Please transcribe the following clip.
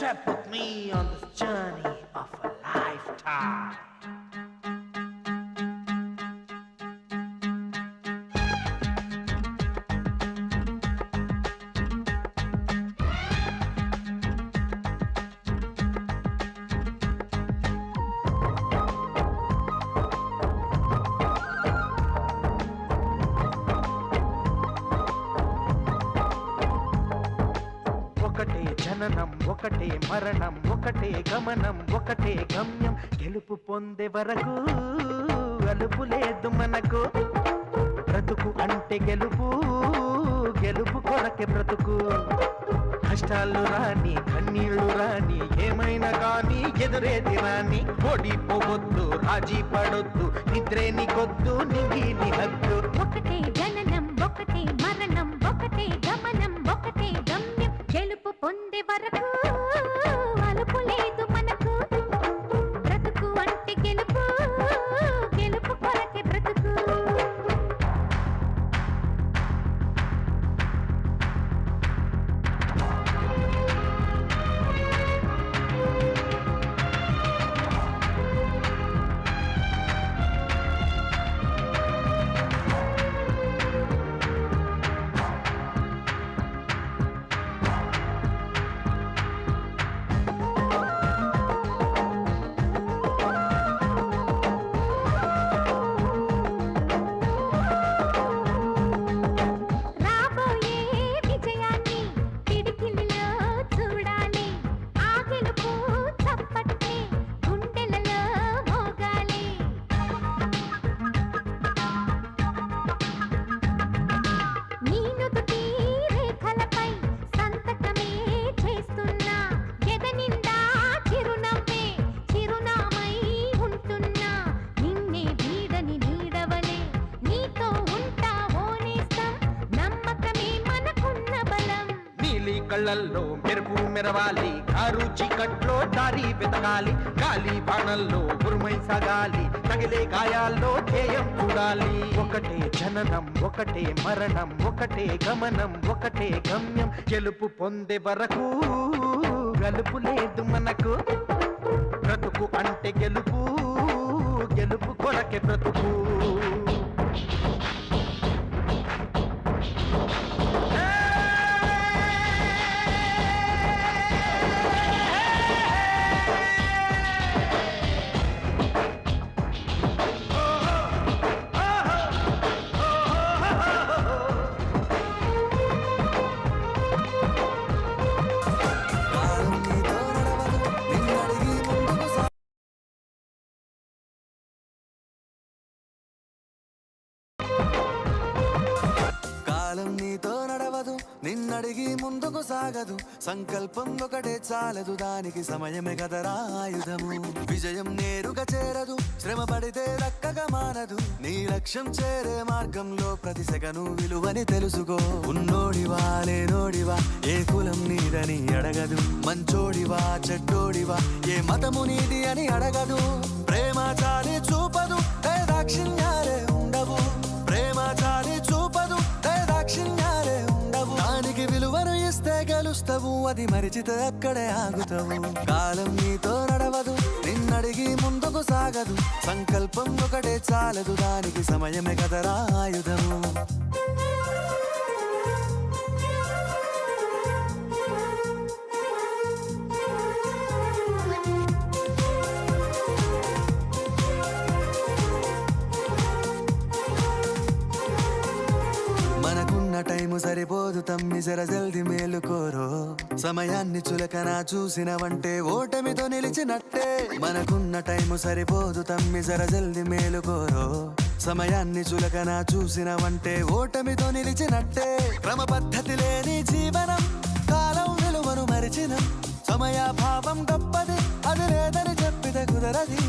Step with me on this journey of a lifetime. ఒకటే జననం ఒకటే మరణం ఒకటే గమనం ఒకటే గమ్యం గెలుపు పొందే వరకు అలుపు లేదు మనకు బ్రతుకు అంటే గెలుపు గెలుపు కొరకే బ్రతుకు కష్టాలు రాని కన్నీళ్లు రాని ఏమైనా కానీ ఎదురేది రాని ఓడిపోవద్దు రాజీ పడొద్దు నిద్రే నీకొద్దు నింగి హద్దు ఒకటే జననం ఒకటే మరణం ఒకటే గమనం ఒకటే గమ్యం గెలుపు పొందే వరకు అలుపు లేదు మనకు బ్రతుకు అంటే గెలుపు గెలుపు కొరకే బ్రతుకు కళ్ళల్లో మెరుపు మెరవాలి కారు చీకట్లో దారి వెతకాలి గాలి బాణల్లో ఉరుమై సాగాలి తగిలే గాయాల్లో ధ్యేయం చూడాలి ఒకటే జననం ఒకటే మరణం ఒకటే గమనం ఒకటే గమ్యం గెలుపు పొందే వరకు గలుపు లేదు మనకు బ్రతుకు అంటే గెలుపు గెలుపు కొరకే బ్రతుకు నిన్నడిగి ముందుకు సాగదు సంకల్పం ఒకటే చాలదు దానికి సమయమే కదరా ఆయుధము విజయం నేరుగా చేరదు శ్రమ పడితే దక్కగా మానదు నీ లక్ష్యం చేరే మార్గంలో ప్రతి సెకను విలువని తెలుసుకో ఉన్నోడివా లేనోడివా ఏ కులం నీదని అడగదు మంచోడివా చెడ్డోడివా ఏ మతము నీది అని అడగదు ప్రేమ చాలి చూపదు దాక్షిణ్యాలే ఉండవు ప్రేమ చాలి చూపదు దాక్షిణ్యాలే దానికి విలువను ఇస్తే గెలుస్తావు అది మరిచితే అక్కడే ఆగుతావు కాలం నీతో నడవదు నిన్నడిగి ముందుకు సాగదు సంకల్పం ఒకటే చాలదు దానికి సమయమే కదరా ఆయుధము టైము సరిపోదు తమ్మి జర జల్ది మేలుకోరో సమయాన్ని చులకన చూసినవంటే ఓటమితో నిలిచినట్టే మనకున్న టైము సరిపోదు తమ్మి జర జల్ది మేలుకోరో సమయాన్ని చులకన చూసినవంటే ఓటమితో నిలిచినట్టే క్రమ పద్ధతి లేని జీవనం కాలం విలువను మరిచిన సమయాభావం గొప్పది అది లేదని చెప్పితే కుదరది